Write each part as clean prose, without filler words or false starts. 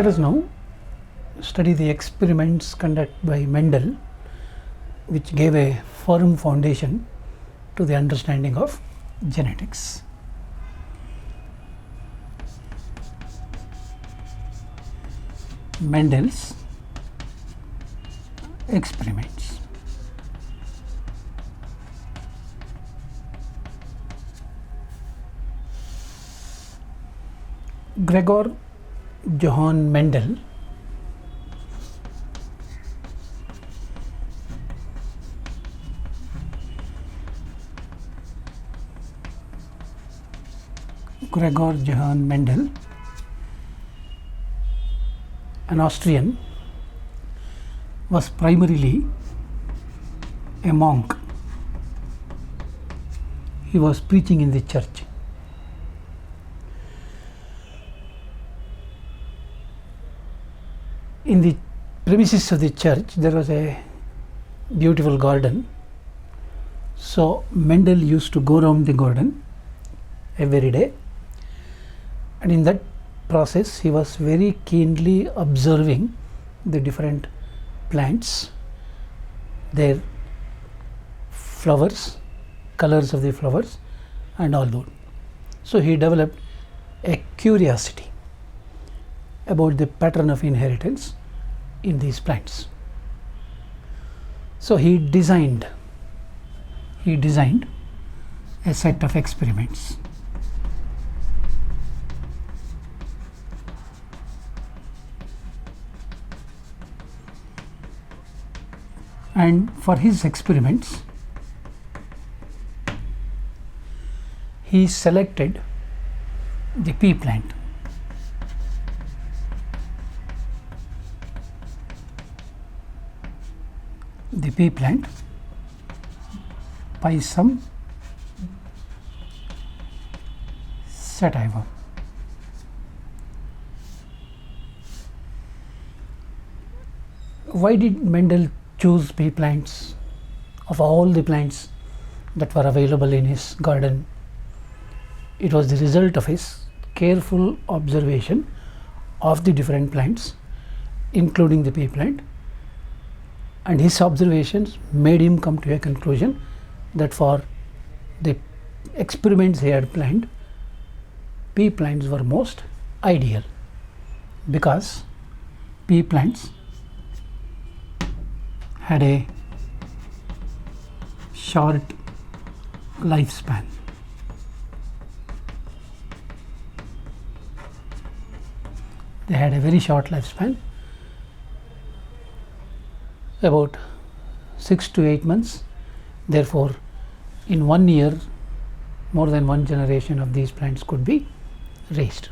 Let us now study the experiments conducted by Mendel, which gave a firm foundation to the understanding of genetics. Mendel's experiments. Gregor Johann Mendel an Austrian, was primarily a monk. He was preaching in the church. In the premises of the church there was a beautiful garden, so Mendel used to go around the garden every day, and in that process he was very keenly observing the different plants, their flowers, colors of the flowers and all that. So he developed a curiosity about the pattern of inheritance in these plants. So he designed a set of experiments. And for his experiments he selected the pea plant. The pea plant Pisum sativum. Why did Mendel choose pea plants of all the plants that were available in his garden? It was the result of his careful observation of the different plants, including the pea plant, and his observations made him come to a conclusion that for the experiments he had planned, pea plants were most ideal, because pea plants had a short lifespan. They had a very short lifespan, about 6 to 8 months. Therefore, in 1 year, more than one generation of these plants could be raised.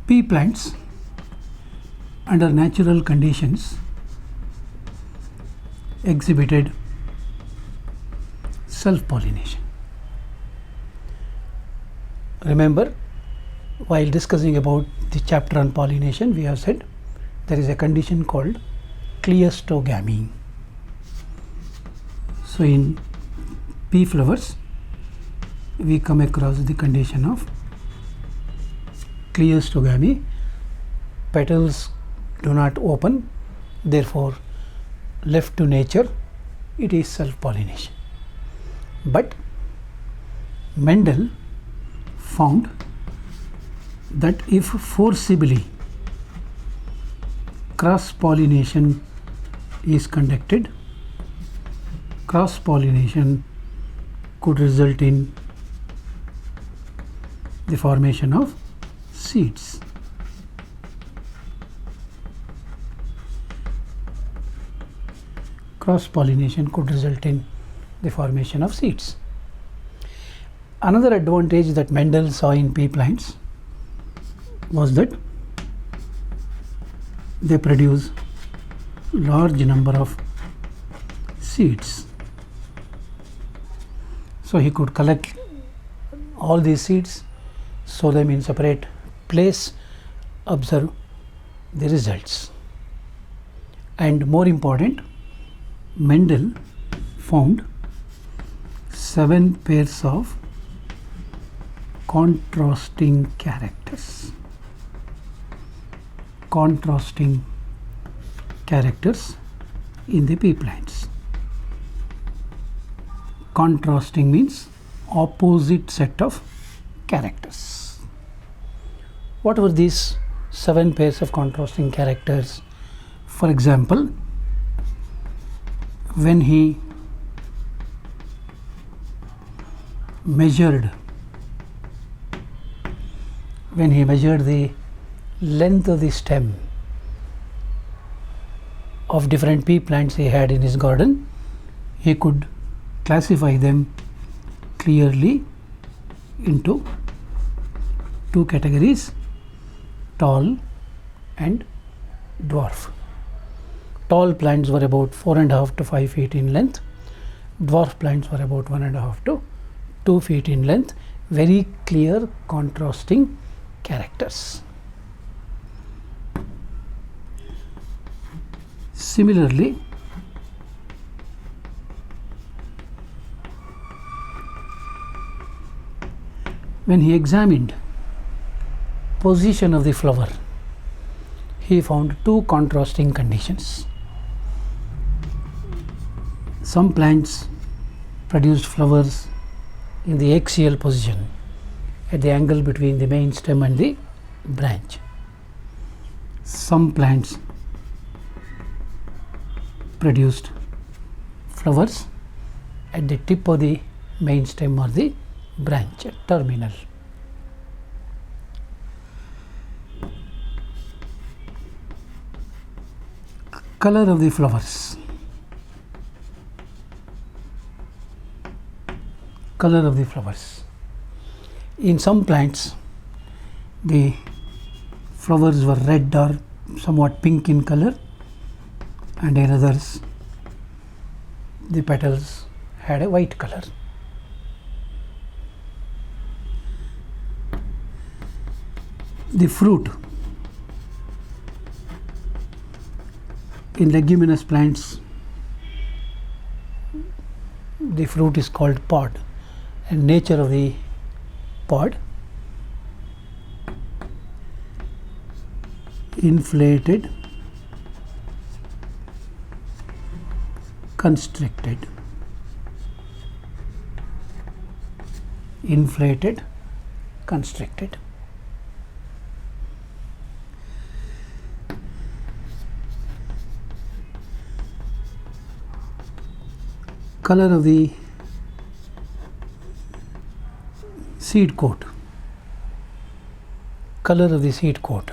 Pea plants, under natural conditions, exhibited self-pollination. Remember, while discussing about the chapter on pollination, we have said there is a condition called cleiostogamy. So in pea flowers we come across the condition of cleiostogamy. Petals do not open, therefore left to nature it is self-pollination. But Mendel found that if forcibly cross-pollination is conducted, cross-pollination could result in the formation of seeds. Cross-pollination could result in the formation of seeds. Another advantage that Mendel saw in pea plants was that they produce large number of seeds. So he could collect all these seeds, sow them in separate place, observe the results. And more important, Mendel found 7 pairs of contrasting characters. contrasting characters in the pea plants. Contrasting means opposite set of characters. What were these 7 pairs of contrasting characters? For example, when he measured the length of the stem of different pea plants he had in his garden, he could classify them clearly into 2 categories: tall and dwarf. Tall plants were about 4.5 to 5 feet in length. Dwarf plants were about 1.5 to 2 feet in length. Very clear contrasting characters. Similarly, when he examined position of the flower, he found 2 contrasting conditions. Some plants produced flowers in the axial position at the angle between the main stem and the branch. Some plants produced flowers at the tip of the main stem or the branch, terminal. Color of the flowers. Color of the flowers. In some plants, the flowers were red or somewhat pink in color, and in others, the petals had a white color. The fruit. In leguminous plants, the fruit is called pod, and nature of the pod: inflated, constricted. Inflated, constricted. Color of the seed coat. Color of the seed coat.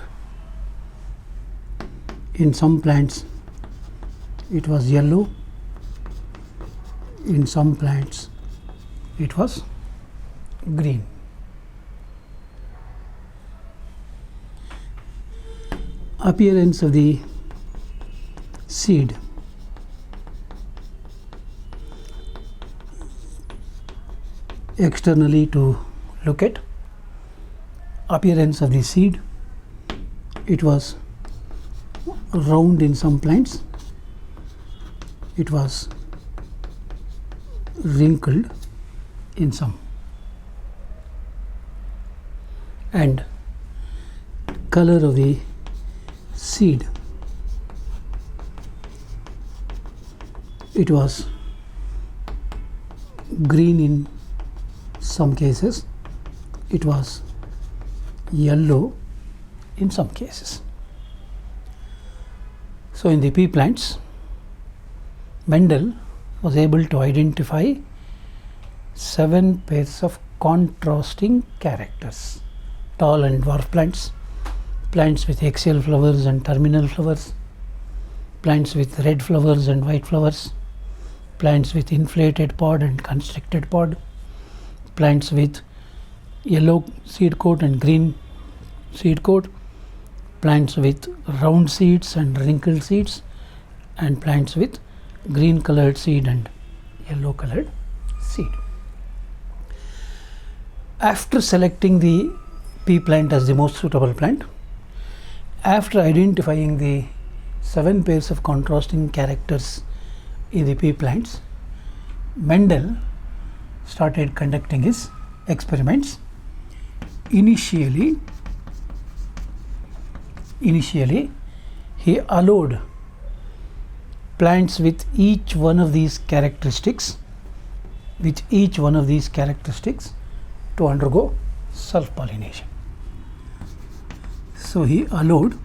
In some plants it was yellow, in some plants it was green. Appearance of the seed. Externally, to look at appearance of the seed, it was round in some plants, it was wrinkled in some, and color of the seed, it was green in some cases, it was yellow in some cases. So in the pea plants, Mendel was able to identify 7 pairs of contrasting characters: tall and dwarf plants, plants with axial flowers and terminal flowers, plants with red flowers and white flowers, plants with inflated pod and constricted pod, plants with yellow seed coat and green seed coat, plants with round seeds and wrinkled seeds, and plants with green colored seed and yellow colored seed. After selecting the pea plant as the most suitable plant, after identifying the 7 pairs of contrasting characters in the pea plants, Mendel started conducting his experiments. Initially, initially he allowed plants with each one of these characteristics to undergo self-pollination. So he allowed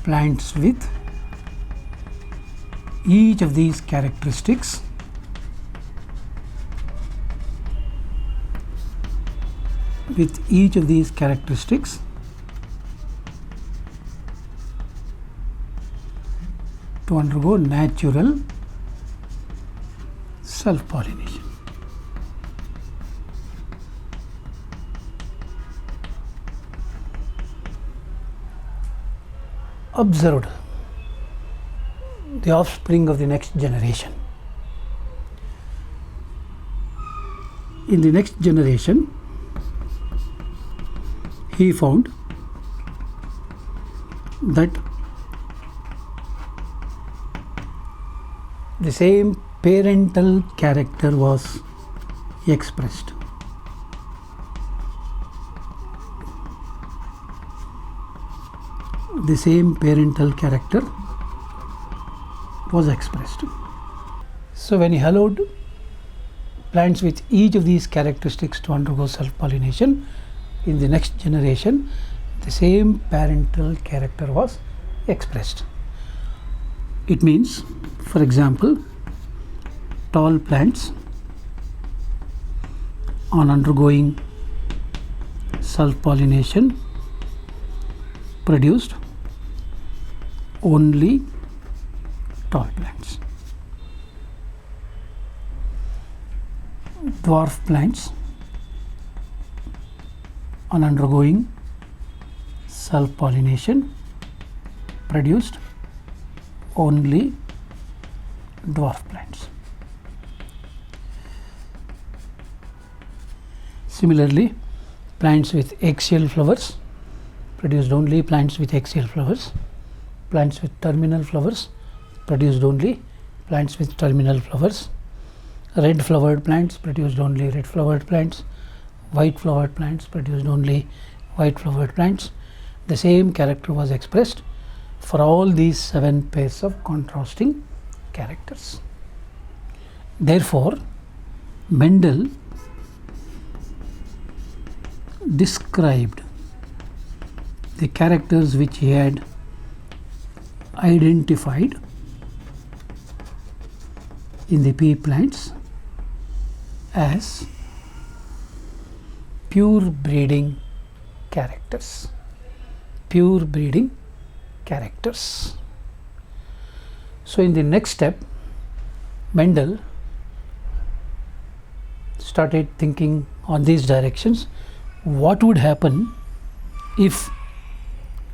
plants with each of these characteristics to undergo natural self-pollination. Observed the offspring of the next generation. In the next generation, he found that the same parental character was expressed. The same parental character was expressed. So when he allowed plants with each of these characteristics to undergo self-pollination, in the next generation the same parental character was expressed. It means, for example, tall plants on undergoing self-pollination produced only tall plants. Dwarf plants on undergoing self-pollination produced only dwarf plants. Similarly, plants with axial flowers produced only plants with axial flowers. Plants with terminal flowers produced only plants with terminal flowers. Red flowered plants produced only red flowered plants. White flowered plants produced only white flowered plants. The same character was expressed for all these 7 pairs of contrasting characters. Therefore, Mendel described the characters which he had identified in the pea plants as pure breeding characters. Pure breeding characters. So in the next step, Mendel started thinking on these directions. What would happen if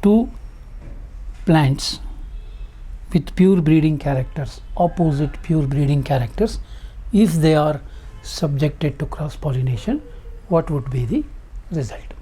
2 plants with pure breeding characters, opposite pure breeding characters, if they are subjected to cross pollination, what would be the result?